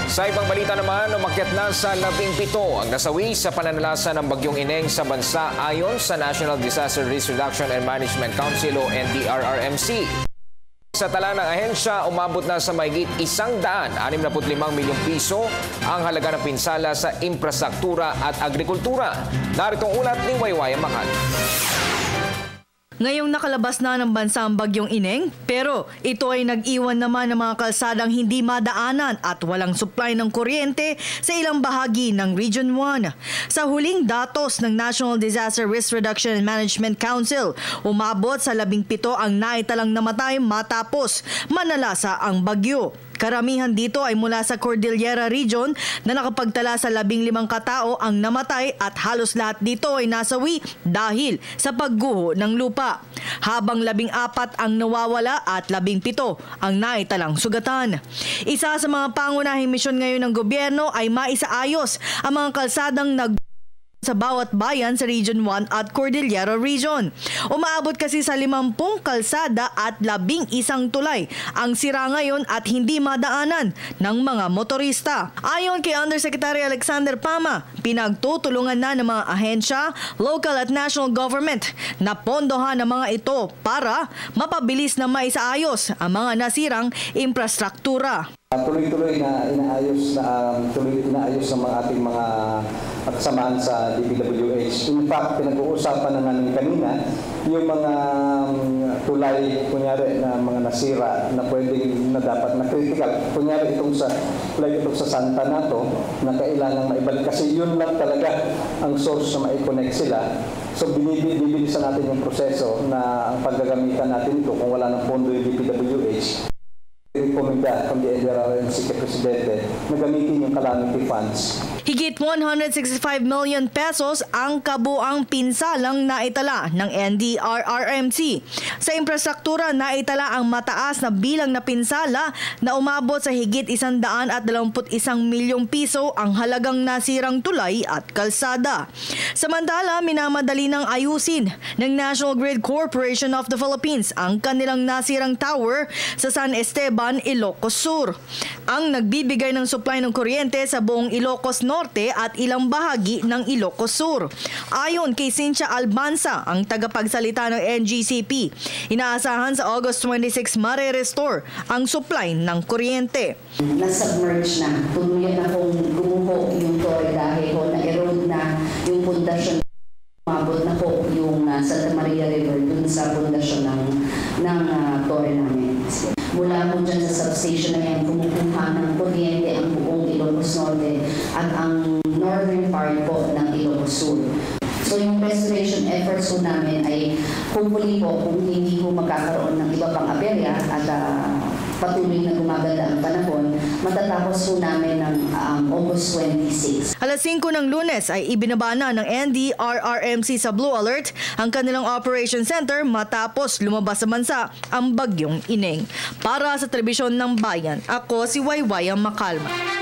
Sa ibang balita naman, umakyat na sa 17 ang nasawi sa pananalasa ng bagyong Ineng sa bansa ayon sa National Disaster Risk Reduction and Management Council o NDRRMC. Sa tala ng ahensya, umabot na sa mahigit 165 milyong piso ang halaga ng pinsala sa infrastruktura at agrikultura. Narito ang ulat ni Wayway Makal. Ngayong nakalabas na ng bansa ang bagyong Ineng, pero ito ay nag-iwan naman ng mga kalsadang hindi madaanan at walang supply ng kuryente sa ilang bahagi ng Region 1. Sa huling datos ng National Disaster Risk Reduction and Management Council, umabot sa 17 ang naitalang namatay matapos manalasa ang bagyo. Karamihan dito ay mula sa Cordillera Region na nakapagtala sa 15 katao ang namatay at halos lahat dito ay nasawi dahil sa pagguho ng lupa. Habang 14 ang nawawala at 17 ang naitalang sugatan. Isa sa mga pangunahing misyon ngayon ng gobyerno ay maisaayos ang mga kalsadang sa bawat bayan sa Region 1 at Cordillera Region. Umaabot kasi sa 50 kalsada at 11 tulay ang sira ngayon at hindi madaanan ng mga motorista. Ayon kay Undersecretary Alexander Pama, pinagtutulungan na ng mga ahensya, local at national government na pondohan ang mga ito para mapabilis na maisaayos ang mga nasirang infrastruktura. Tuloy-tuloy na inaayos ng ating mga kasamahan sa DPWH. In fact, pinag-uusapan na namin kanina yung mga tulay, kunyari na mga nasira na pwedeng na dapat na critical. Kunyari itong sa Santa Nato na kailangan maibalik kasi yun lang talaga ang source na ma-connect sila. So bibilisan natin yung proseso na ang paggagamitan natin ito kung wala ng pondo yung DPWH. Rekomenda from the NDRRMC kay Presidente na gamitin yung calamity funds. Higit 165 million pesos ang kabuang pinsalang naitala ng NDRRMC. Sa infrastruktura, naitala ang mataas na bilang na pinsala na umabot sa higit 121 milyong piso ang halagang nasirang tulay at kalsada. Samantala, minamadali ng ayusin ng National Grid Corporation of the Philippines ang kanilang nasirang tower sa San Esteban, Ilocos Sur. Ang nagbibigay ng supply ng kuryente sa buong Ilocos Norte at ilang bahagi ng Ilocos Sur. Ayon kay Cynthia Albanza, ang tagapagsalita ng NGCP, inaasahan sa August 26 mare-restore ang supply ng kuryente. Na-submerge na, tuluyan na kung gumuho yung tore dahil na-erode na yung pundasyon. Umabot na po yung Santa Maria River dun sa pundasyon ng tore namin. Mula po dyan sa substation na yan, kumukuha ng kuryente ang buong Ilocos Norte at ang northern part po ng Ilocos Sur. So yung restoration efforts po namin ay hopefully po kung hindi po magkakaroon ng iba pang aberya at patuloy na gumaganda ang panahon, matatapos po namin ng August 26. Alas 5 ng Lunes ay ibinaba na ng NDRRMC sa Blue Alert ang kanilang Operation Center matapos lumabas sa bansa ang bagyong Ineng. Para sa Telebisyon ng Bayan, ako si Wayway Makalma.